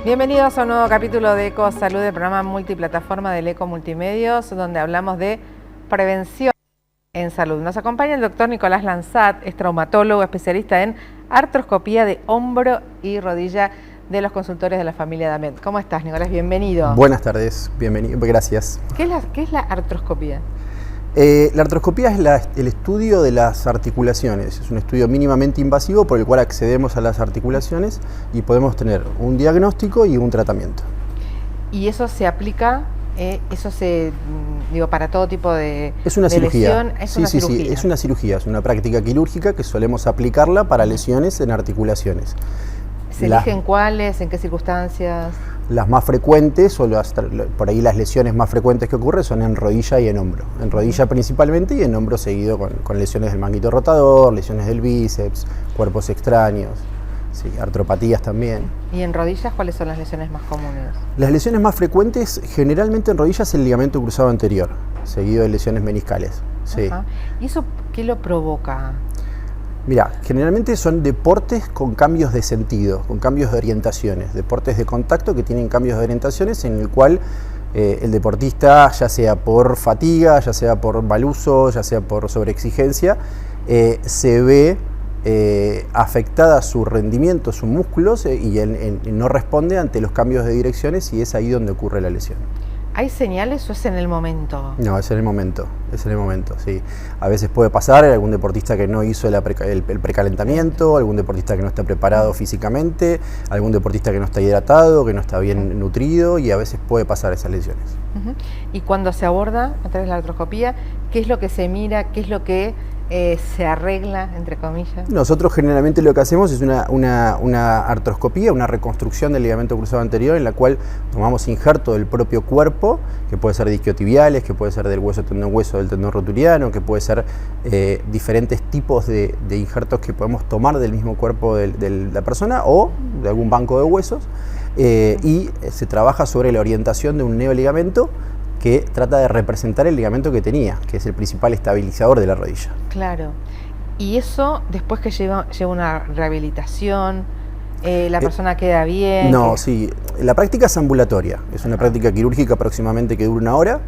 Bienvenidos a un nuevo capítulo de Eco Salud, el programa multiplataforma del Eco Multimedios, donde hablamos de prevención en salud. Nos acompaña el doctor Nicolás Lanzat, es traumatólogo, especialista en artroscopía de hombro y rodilla de los consultores de la familia Damet. ¿Cómo estás, Nicolás? Bienvenido. Buenas tardes, bienvenido, gracias. ¿Qué es la artroscopía? La artroscopía es el estudio de las articulaciones. Es un estudio mínimamente invasivo por el cual accedemos a las articulaciones y podemos tener un diagnóstico y un tratamiento. ¿Y eso se aplica, para todo tipo de Es una cirugía. lesión? Sí, es una cirugía, es una práctica quirúrgica que solemos aplicarla para lesiones en articulaciones. ¿Se eligen cuáles? ¿En qué circunstancias? Las más frecuentes, por ahí las lesiones más frecuentes que ocurren son en rodilla y en hombro. En rodilla principalmente y en hombro seguido con lesiones del manguito rotador, lesiones del bíceps, cuerpos extraños, sí, artropatías también. ¿Y en rodillas cuáles son las lesiones más comunes? Las lesiones más frecuentes generalmente en rodillas es el ligamento cruzado anterior, seguido de lesiones meniscales. Sí. Ajá. ¿Y eso qué lo provoca? Mira, generalmente son deportes con cambios de sentido, con cambios de orientaciones, deportes de contacto que tienen cambios de orientaciones en el cual el deportista, ya sea por fatiga, ya sea por mal uso, ya sea por sobreexigencia, se ve afectada su rendimiento, sus músculos y no responde ante los cambios de direcciones y es ahí donde ocurre la lesión. ¿Hay señales o es en el momento? No, es en el momento, sí. A veces puede pasar algún deportista que no hizo el precalentamiento, algún deportista que no está preparado físicamente, algún deportista que no está hidratado, que no está bien nutrido y a veces puede pasar esas lesiones. Y cuando se aborda a través de la artroscopía, ¿qué es lo que se mira? ¿Qué es lo que se arregla, entre comillas? Nosotros generalmente lo que hacemos es una artroscopía, una reconstrucción del ligamento cruzado anterior en la cual tomamos injerto del propio cuerpo, que puede ser de isquiotibiales, que puede ser del hueso tendón hueso, del tendón rotuliano, que puede ser diferentes tipos de injertos que podemos tomar del mismo cuerpo de la persona o de algún banco de huesos y se trabaja sobre la orientación de un neoligamento que trata de representar el ligamento que tenía, que es el principal estabilizador de la rodilla. Claro. Y eso, después que lleva una rehabilitación, la persona queda bien. No, sí. La práctica es ambulatoria. Es una práctica quirúrgica aproximadamente que dura 1 hora.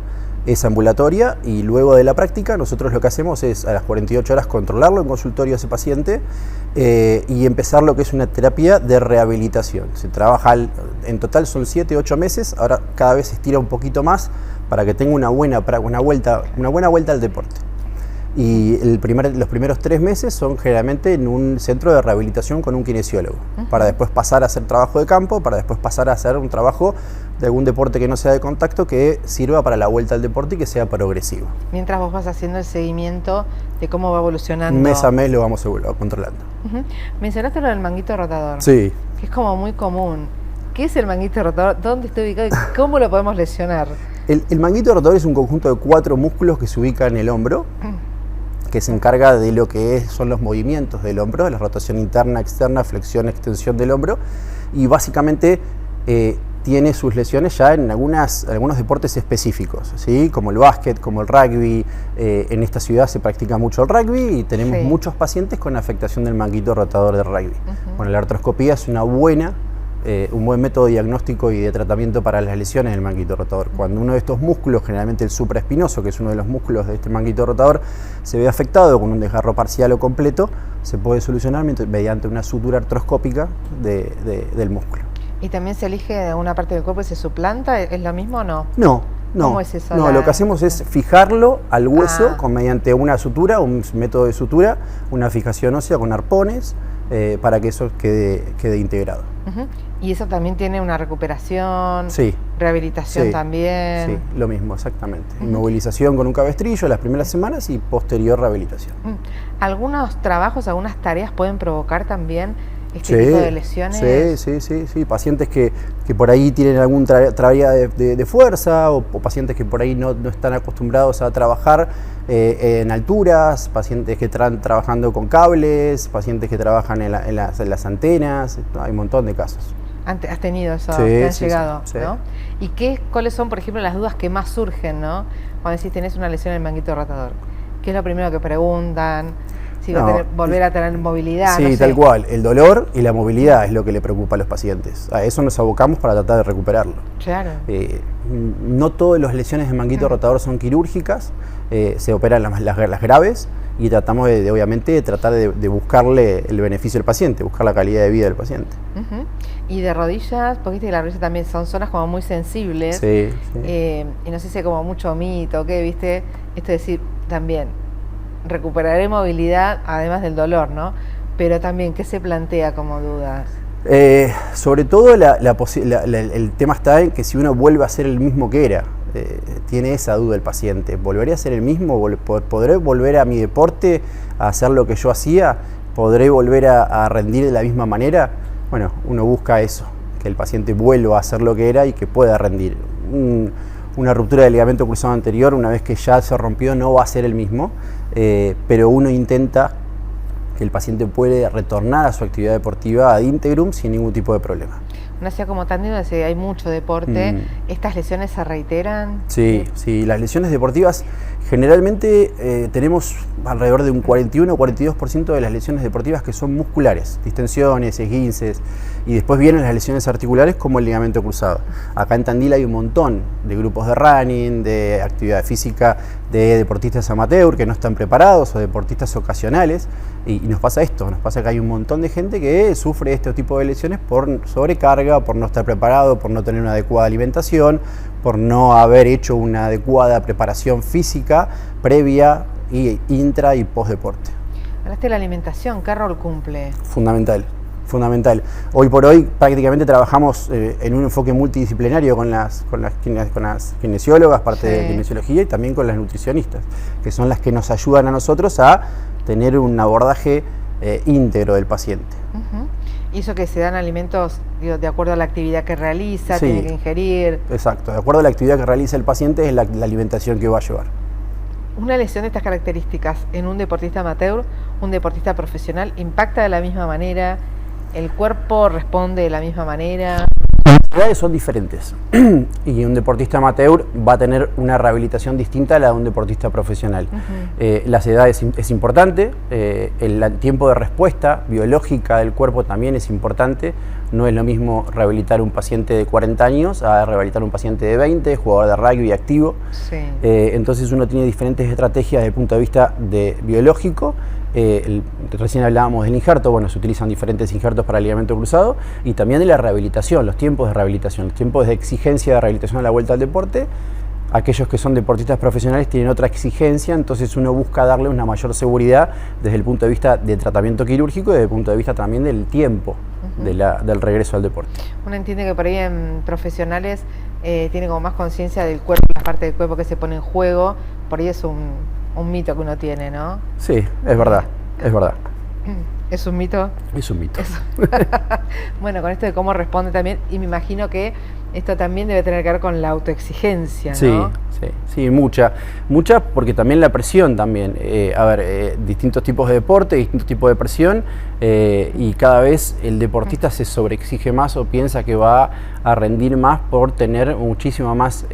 Es ambulatoria y luego de la práctica nosotros lo que hacemos es a las 48 horas controlarlo en consultorio a ese paciente y empezar lo que es una terapia de rehabilitación. Se trabaja, en total son 7-8 meses, ahora cada vez se estira un poquito más para que tenga una buena vuelta al deporte. Y los primeros 3 meses son generalmente en un centro de rehabilitación con un kinesiólogo, para después pasar a hacer trabajo de campo, para después pasar a hacer un trabajo de algún deporte que no sea de contacto, que sirva para la vuelta al deporte y que sea progresivo. Mientras vos vas haciendo el seguimiento de cómo va evolucionando. Mes a mes lo vamos controlando. Mencionaste lo del manguito rotador. Sí. Que es como muy común. ¿Qué es el manguito rotador? ¿Dónde está ubicado y cómo lo podemos lesionar? El manguito rotador es un conjunto de 4 músculos que se ubican en el hombro, que se encarga de lo que son los movimientos del hombro, de la rotación interna, externa, flexión, extensión del hombro, y básicamente tiene sus lesiones ya en algunos deportes específicos, ¿sí? Como el básquet, como el rugby. En esta ciudad se practica mucho el rugby y tenemos muchos pacientes con afectación del manguito rotador del rugby. Bueno, la artroscopía es un buen método diagnóstico y de tratamiento para las lesiones del manguito rotador. Cuando uno de estos músculos, generalmente el supraespinoso, que es uno de los músculos de este manguito rotador, se ve afectado con un desgarro parcial o completo, se puede solucionar mediante una sutura artroscópica del músculo. ¿Y también se elige una parte del cuerpo y se suplanta? ¿Es lo mismo o no? No. ¿Cómo es eso? No, lo que hacemos es fijarlo al hueso mediante una sutura, un método de sutura, una fijación ósea con arpones, para que eso quede integrado. ¿Y eso también tiene una recuperación? Sí. ¿Rehabilitación también? Sí, lo mismo, exactamente. Inmovilización con un cabestrillo las primeras semanas y posterior rehabilitación. ¿Algunos trabajos, algunas tareas pueden provocar también este tipo de lesiones? Sí. Pacientes que por ahí tienen algún traía de fuerza o pacientes que por ahí no están acostumbrados a trabajar en alturas, pacientes que están trabajando con cables, pacientes que trabajan en las antenas. Hay un montón de casos. Has tenido eso, te han llegado, sí. ¿no? ¿Y cuáles son, por ejemplo, las dudas que más surgen, ¿no? Cuando decís tenés una lesión en el manguito rotador? ¿Qué es lo primero que preguntan? si va a volver a tener movilidad. Sí, no sé. tal cual. El dolor y la movilidad es lo que le preocupa a los pacientes. A eso nos abocamos para tratar de recuperarlo. Claro. No todas las lesiones de manguito rotador son quirúrgicas, se operan las graves y tratamos obviamente, tratar de buscarle el beneficio al paciente, buscar la calidad de vida del paciente. Y de rodillas, porque viste que las rodillas también son zonas como muy sensibles. Sí. Y no sé si hay como mucho mito, ¿qué? ¿Viste? Esto es decir, también recuperaré movilidad, además del dolor, ¿no? Pero también, ¿qué se plantea como dudas? Sobre todo el tema está en que si uno vuelve a ser el mismo que era, tiene esa duda el paciente. ¿Volveré a ser el mismo? ¿Podré volver a mi deporte, a hacer lo que yo hacía? ¿Podré volver a rendir de la misma manera? Bueno, uno busca eso, que el paciente vuelva a hacer lo que era y que pueda rendir. Una ruptura del ligamento cruzado anterior, una vez que ya se rompió, no va a ser el mismo, pero uno intenta que el paciente puede retornar a su actividad deportiva ad integrum sin ningún tipo de problema. Una ciudad como Tandil, donde hay mucho deporte, ¿estas lesiones se reiteran? Sí, las lesiones deportivas generalmente tenemos alrededor de un 41 o 42% de las lesiones deportivas que son musculares, distensiones, esguinces, y después vienen las lesiones articulares como el ligamento cruzado. Acá en Tandil hay un montón de grupos de running, de actividad física, de deportistas amateur que no están preparados o deportistas ocasionales, y nos pasa esto, nos pasa que hay un montón de gente que sufre este tipo de lesiones por sobrecarga, por no estar preparado, por no tener una adecuada alimentación, por no haber hecho una adecuada preparación física previa, y intra y post deporte. Hablaste de la alimentación, ¿qué rol cumple? Fundamental. Hoy por hoy prácticamente trabajamos en un enfoque multidisciplinario con las kinesiólogas, parte de kinesiología, y también con las nutricionistas, que son las que nos ayudan a nosotros a tener un abordaje íntegro del paciente. ¿Y eso que se dan alimentos de acuerdo a la actividad que realiza, tiene que ingerir? Exacto, de acuerdo a la actividad que realiza el paciente es la alimentación que va a llevar. ¿Una lesión de estas características en un deportista amateur, un deportista profesional, impacta de la misma manera? ¿El cuerpo responde de la misma manera? Las edades son diferentes y un deportista amateur va a tener una rehabilitación distinta a la de un deportista profesional. Las edades es importante, el tiempo de respuesta biológica del cuerpo también es importante. No es lo mismo rehabilitar un paciente de 40 años a rehabilitar un paciente de 20, jugador de rugby activo. Entonces uno tiene diferentes estrategias desde el punto de vista biológico. Recién hablábamos del injerto, bueno, se utilizan diferentes injertos para el ligamento cruzado, y también de la rehabilitación, los tiempos de rehabilitación, los tiempos de exigencia de rehabilitación a la vuelta al deporte. Aquellos que son deportistas profesionales tienen otra exigencia, entonces uno busca darle una mayor seguridad desde el punto de vista del tratamiento quirúrgico y desde el punto de vista también del tiempo del regreso al deporte. Uno entiende que por ahí en profesionales tiene como más conciencia del cuerpo, la parte del cuerpo que se pone en juego, por ahí es un mito que uno tiene, ¿no? Sí, es verdad, es verdad. ¿Es un mito? Es un mito. Bueno, con esto de cómo responde también, y me imagino que esto también debe tener que ver con la autoexigencia, ¿no? Sí, mucha, porque también la presión también. Distintos tipos de deporte, distintos tipos de presión, y cada vez el deportista se sobreexige más o piensa que va a rendir más por tener muchísima más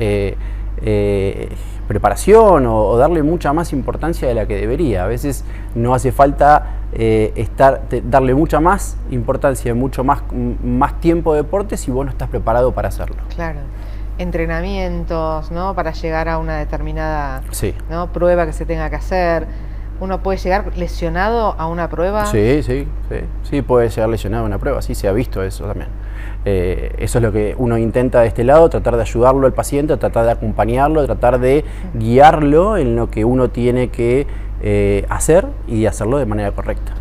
preparación o darle mucha más importancia de la que debería. A veces no hace falta darle mucha más importancia, mucho más tiempo de deporte si vos no estás preparado para hacerlo. Claro. Entrenamientos, ¿no? Para llegar a una determinada prueba que se tenga que hacer. ¿Uno puede llegar lesionado a una prueba? Sí, puede llegar lesionado a una prueba, sí, se ha visto eso también. Eso es lo que uno intenta de este lado, tratar de ayudarlo al paciente, tratar de acompañarlo, tratar de guiarlo en lo que uno tiene que hacer y hacerlo de manera correcta.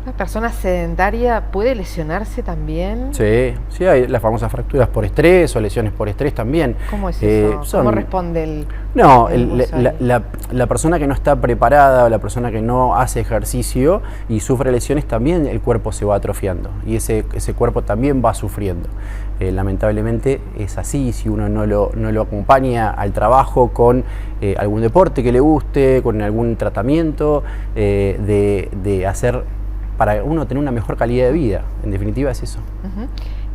¿Una persona sedentaria puede lesionarse también? Sí, hay las famosas fracturas por estrés o lesiones por estrés también. ¿Cómo es eso? ¿Cómo responde el...? No, la persona que no está preparada o la persona que no hace ejercicio y sufre lesiones, también el cuerpo se va atrofiando y ese cuerpo también va sufriendo. Lamentablemente es así, si uno no lo acompaña al trabajo con algún deporte que le guste, con algún tratamiento de hacer para uno tener una mejor calidad de vida. En definitiva es eso.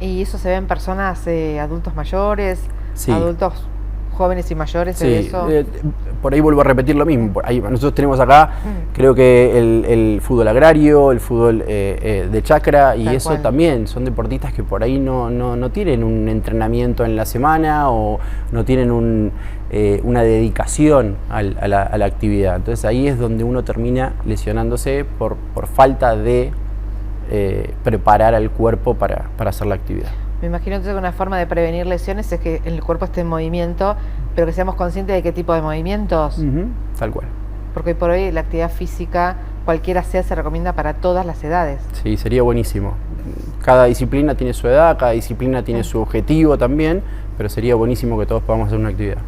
¿Y eso se ve en personas, adultos mayores, adultos jóvenes y mayores Sí, de eso. por ahí vuelvo a repetir lo mismo. Por ahí, nosotros tenemos acá, creo que el fútbol agrario, el fútbol de chacra, y Tal eso cual. también son deportistas que por ahí no tienen un entrenamiento en la semana o no tienen una dedicación a la actividad. Entonces ahí es donde uno termina lesionándose por falta de preparar al cuerpo para hacer la actividad. Me imagino entonces que una forma de prevenir lesiones es que el cuerpo esté en movimiento, pero que seamos conscientes de qué tipo de movimientos. Tal cual. Porque hoy por hoy la actividad física, cualquiera sea, se recomienda para todas las edades. Sí, sería buenísimo. Cada disciplina tiene su edad, cada disciplina tiene su objetivo también, pero sería buenísimo que todos podamos hacer una actividad.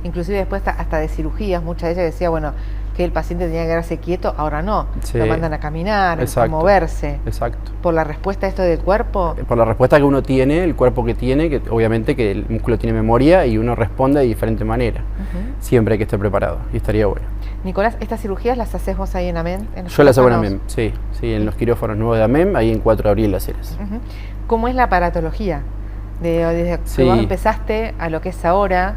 Inclusive después hasta de cirugías, muchas de ellas decía, bueno, que el paciente tenía que quedarse quieto, ahora no. Sí. Lo mandan a caminar, Exacto. a moverse. Exacto. Por la respuesta a esto del cuerpo. Por la respuesta que uno tiene, el cuerpo que tiene, que obviamente que el músculo tiene memoria y uno responde de diferente manera. Siempre hay que estar preparado y estaría bueno. Nicolás, ¿estas cirugías las haces vos ahí en AMEM? Yo las hago en AMEM, sí, en los quirófanos nuevos de AMEM, ahí en 4 de abril Las Heras. ¿Cómo es la aparatología? Desde que vos empezaste a lo que es ahora,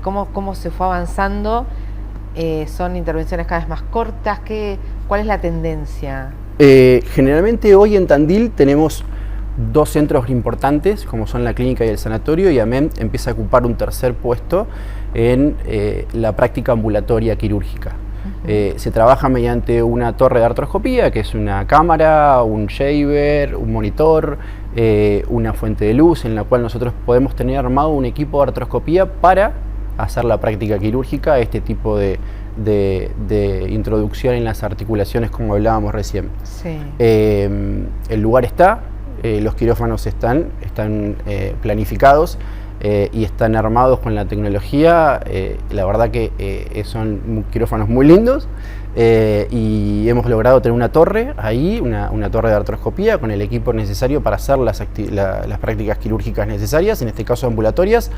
¿cómo se fue avanzando? ¿Son intervenciones cada vez más cortas? ¿Cuál es la tendencia? Generalmente hoy en Tandil tenemos 2 centros importantes, como son la clínica y el sanatorio, y AMEM empieza a ocupar un tercer puesto en la práctica ambulatoria quirúrgica. Se trabaja mediante una torre de artroscopía, que es una cámara, un shaver, un monitor, una fuente de luz, en la cual nosotros podemos tener armado un equipo de artroscopía para hacer la práctica quirúrgica, este tipo de introducción en las articulaciones, como hablábamos recién. Sí. El lugar está, los quirófanos están planificados y están armados con la tecnología. La verdad que son quirófanos muy lindos, y hemos logrado tener una torre ahí, una torre de artroscopía con el equipo necesario para hacer las prácticas quirúrgicas necesarias, en este caso ambulatorias.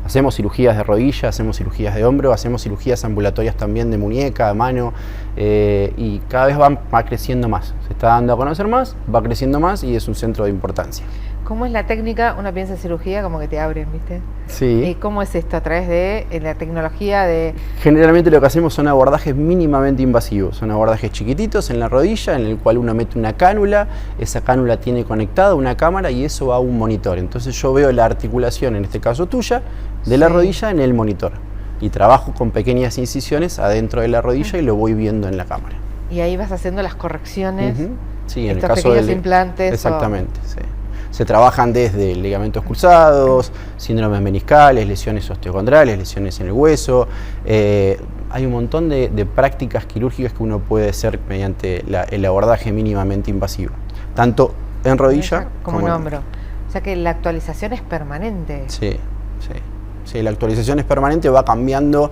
Hacemos cirugías de rodilla, hacemos cirugías de hombro, hacemos cirugías ambulatorias también de muñeca, de mano, y cada vez va creciendo más. Se está dando a conocer más, va creciendo más y es un centro de importancia. ¿Cómo es la técnica? Uno piensa en cirugía como que te abren, ¿viste? Sí. ¿Y cómo es esto? ¿A través de la tecnología de...? Generalmente lo que hacemos son abordajes mínimamente invasivos. Son abordajes chiquititos en la rodilla, en el cual uno mete una cánula, esa cánula tiene conectada una cámara y eso va a un monitor. Entonces yo veo la articulación, en este caso tuya, de la rodilla en el monitor. Y trabajo con pequeñas incisiones adentro de la rodilla y lo voy viendo en la cámara. Y ahí vas haciendo las correcciones. Sí, en el estos caso pequeños de implantes. Exactamente, sí. Se trabajan desde ligamentos cruzados, síndromes meniscales, lesiones osteocondrales, lesiones en el hueso. Hay un montón de prácticas quirúrgicas que uno puede hacer mediante el abordaje mínimamente invasivo, tanto en rodilla como en hombro. O sea que la actualización es permanente. Sí. Sí, la actualización es permanente, va cambiando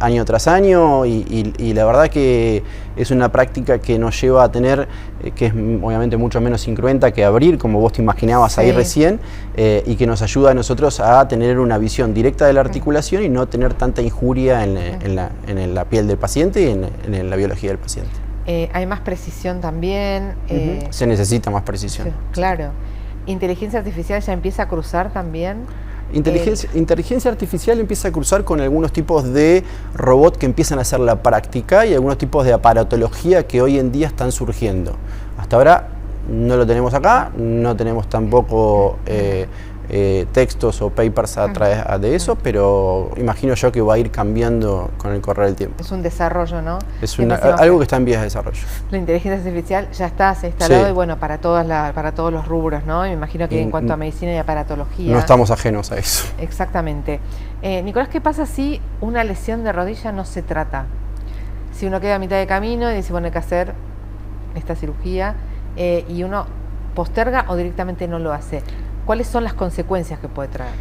año tras año y la verdad que es una práctica que nos lleva a tener, que es obviamente mucho menos incruenta que abrir, como vos te imaginabas ahí recién, y que nos ayuda a nosotros a tener una visión directa de la articulación y no tener tanta injuria en la piel del paciente y en la biología del paciente. Hay más precisión también. Se necesita más precisión. Sí, claro. ¿Inteligencia artificial ya empieza a cruzar también? Inteligencia artificial empieza a cruzar con algunos tipos de robot que empiezan a hacer la práctica y algunos tipos de aparatología que hoy en día están surgiendo. Hasta ahora no lo tenemos acá, no tenemos tampoco textos o papers a través de eso, pero imagino yo que va a ir cambiando con el correr del tiempo. Es un desarrollo, ¿no? Es algo que está en vías de desarrollo. La inteligencia artificial ya está, se ha instalado y bueno, para todos los rubros, ¿no? Me imagino que en cuanto a medicina y aparatología... No estamos ajenos a eso. Exactamente. Nicolás, ¿qué pasa si una lesión de rodilla no se trata? Si uno queda a mitad de camino y dice, bueno, hay que hacer esta cirugía y uno posterga o directamente no lo hace. ¿Cuáles son las consecuencias que puede traer?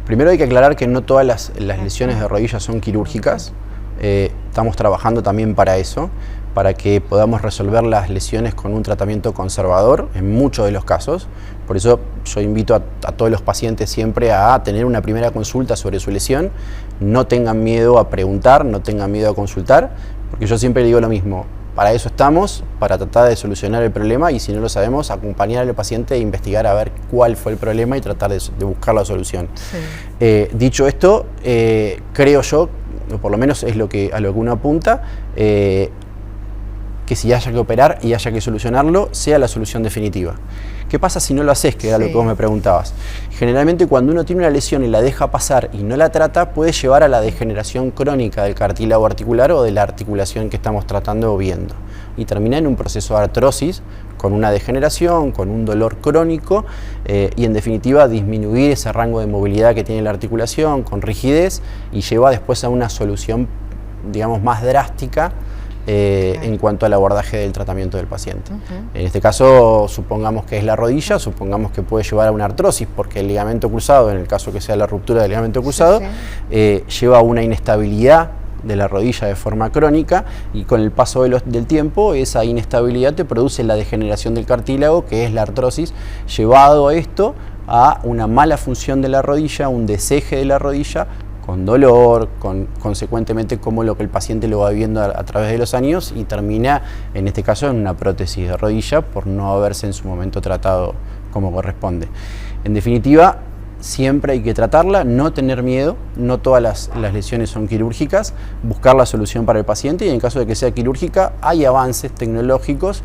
Primero hay que aclarar que no todas las lesiones de rodilla son quirúrgicas. Estamos trabajando también para eso, para que podamos resolver las lesiones con un tratamiento conservador en muchos de los casos. Por eso yo invito a todos los pacientes siempre a tener una primera consulta sobre su lesión. No tengan miedo a preguntar, no tengan miedo a consultar, porque yo siempre digo lo mismo. para eso estamos, para tratar de solucionar el problema, y si no lo sabemos, acompañar al paciente e investigar a ver cuál fue el problema y tratar de buscar la solución. Sí. Dicho esto, creo yo, o por lo menos es a lo que uno apunta, que si haya que operar y haya que solucionarlo, sea la solución definitiva. ¿Qué pasa si no lo haces? Que era lo que vos me preguntabas. Generalmente cuando uno tiene una lesión y la deja pasar y no la trata, puede llevar a la degeneración crónica del cartílago articular o de la articulación que estamos tratando o viendo. Y termina en un proceso de artrosis, con una degeneración, con un dolor crónico y en definitiva disminuir ese rango de movilidad que tiene la articulación, con rigidez, y lleva después a una solución, digamos, más drástica en cuanto al abordaje del tratamiento del paciente. En este caso, supongamos que es la rodilla, supongamos que puede llevar a una artrosis, porque el ligamento cruzado, en el caso que sea la ruptura del ligamento cruzado, lleva a una inestabilidad de la rodilla de forma crónica, y con el paso del tiempo esa inestabilidad te produce la degeneración del cartílago, que es la artrosis, llevado a esto a una mala función de la rodilla, un deseje de la rodilla, con dolor, consecuentemente como lo que el paciente lo va viviendo a través de los años, y termina, en este caso, en una prótesis de rodilla por no haberse en su momento tratado como corresponde. En definitiva, siempre hay que tratarla, no tener miedo, no todas las lesiones son quirúrgicas, buscar la solución para el paciente, y en caso de que sea quirúrgica, hay avances tecnológicos.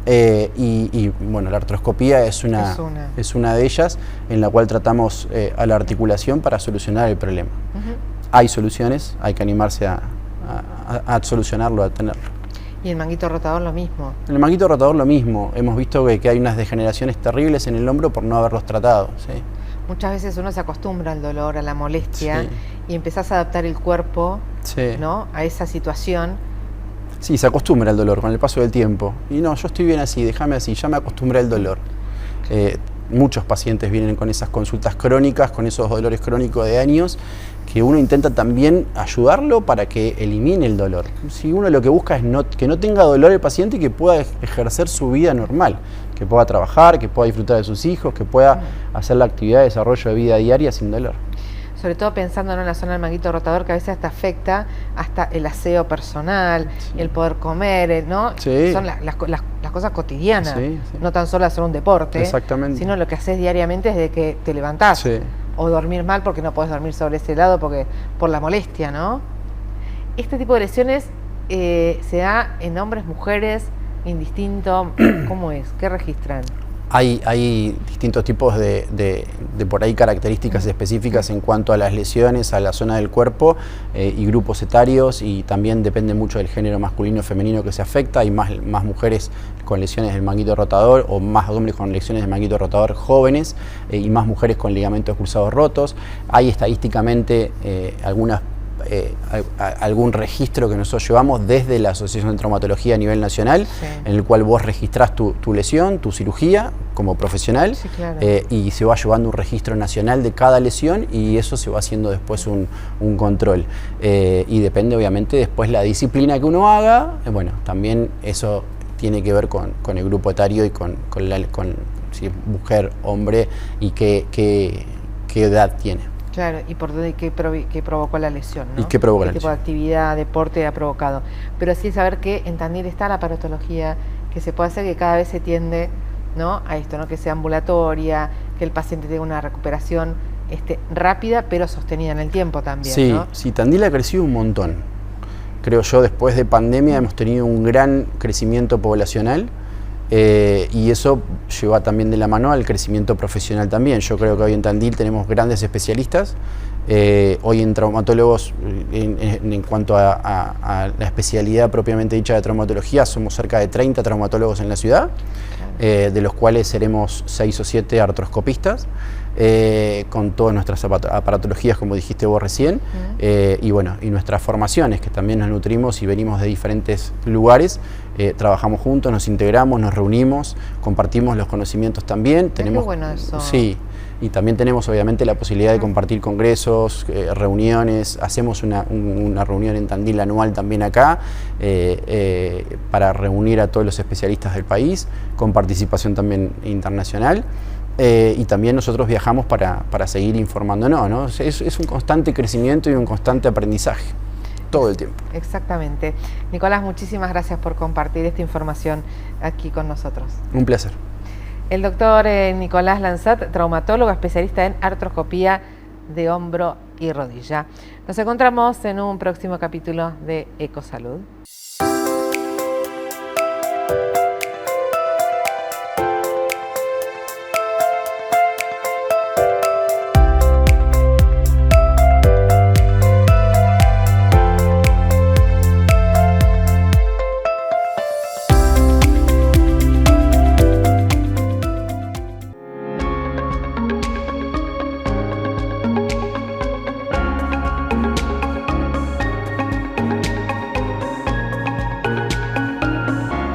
Y bueno, la artroscopía es una de ellas, en la cual tratamos a la articulación para solucionar el problema. Hay soluciones, hay que animarse a solucionarlo, a tenerlo. ¿Y el manguito rotador lo mismo? En el manguito rotador lo mismo. Hemos visto que hay unas degeneraciones terribles en el hombro por no haberlos tratado. ¿Sí? Muchas veces uno se acostumbra al dolor, a la molestia, y empezás a adaptar el cuerpo, ¿no?, a esa situación. Sí, se acostumbra al dolor con el paso del tiempo. Y no, yo estoy bien así, déjame así, ya me acostumbré al dolor. Muchos pacientes vienen con esas consultas crónicas, con esos dolores crónicos de años, que uno intenta también ayudarlo para que elimine el dolor. Si uno lo que busca es que no tenga dolor el paciente y que pueda ejercer su vida normal, que pueda trabajar, que pueda disfrutar de sus hijos, que pueda hacer la actividad de desarrollo de vida diaria sin dolor. Sobre todo pensando en la zona del manguito rotador, que a veces hasta afecta hasta el aseo personal, el poder comer, ¿no? Son las cosas cotidianas, no tan solo hacer un deporte, sino lo que haces diariamente desde que te levantás, o dormir mal porque no podés dormir sobre ese lado por la molestia, ¿no? Este tipo de lesiones se da en hombres, mujeres, indistinto. ¿Cómo es? ¿Qué registran? Hay distintos tipos de por ahí características específicas en cuanto a las lesiones, a la zona del cuerpo y grupos etarios, y también depende mucho del género masculino o femenino que se afecta. Hay más mujeres con lesiones del manguito rotador, o más hombres con lesiones del manguito rotador jóvenes, y más mujeres con ligamentos cruzados rotos. Hay estadísticamente algún registro que nosotros llevamos desde la Asociación de Traumatología a nivel nacional, en el cual vos registrás tu lesión, tu cirugía como profesional, y se va llevando un registro nacional de cada lesión, y eso se va haciendo después un control. Y depende obviamente después la disciplina que uno haga, bueno, también eso tiene que ver con el grupo etario y con si es mujer, hombre, y qué edad tiene. Claro, y por dónde qué provocó la lesión, ¿no? ¿Y qué provocó la lesión? ¿Qué tipo de actividad, deporte ha provocado? Pero sí saber que en Tandil está la aparatología, que se puede hacer, que cada vez se tiende, ¿no?, a esto, ¿no?, que sea ambulatoria, que el paciente tenga una recuperación rápida, pero sostenida en el tiempo también, ¿no? Sí, Tandil ha crecido un montón. Creo yo, después de pandemia hemos tenido un gran crecimiento poblacional. Y eso lleva también de la mano al crecimiento profesional también. Yo creo que hoy en Tandil tenemos grandes especialistas. Hoy en traumatólogos, en cuanto a la especialidad propiamente dicha de traumatología, somos cerca de 30 traumatólogos en la ciudad, de los cuales seremos 6 o 7 artroscopistas, con todas nuestras aparatologías, como dijiste vos recién, y bueno, y nuestras formaciones, que también nos nutrimos y venimos de diferentes lugares, trabajamos juntos, nos integramos, nos reunimos, compartimos los conocimientos también. Qué bueno eso. Sí, y también tenemos obviamente la posibilidad de compartir congresos, reuniones. Hacemos una reunión en Tandil anual también acá, para reunir a todos los especialistas del país, con participación también internacional. Y también nosotros viajamos para seguir informándonos, ¿no? Es un constante crecimiento y un constante aprendizaje. todo el tiempo. Exactamente. Nicolás, muchísimas gracias por compartir esta información aquí con nosotros. Un placer. El doctor Nicolás Lanzat, traumatólogo especialista en artroscopía de hombro y rodilla. Nos encontramos en un próximo capítulo de Ecosalud.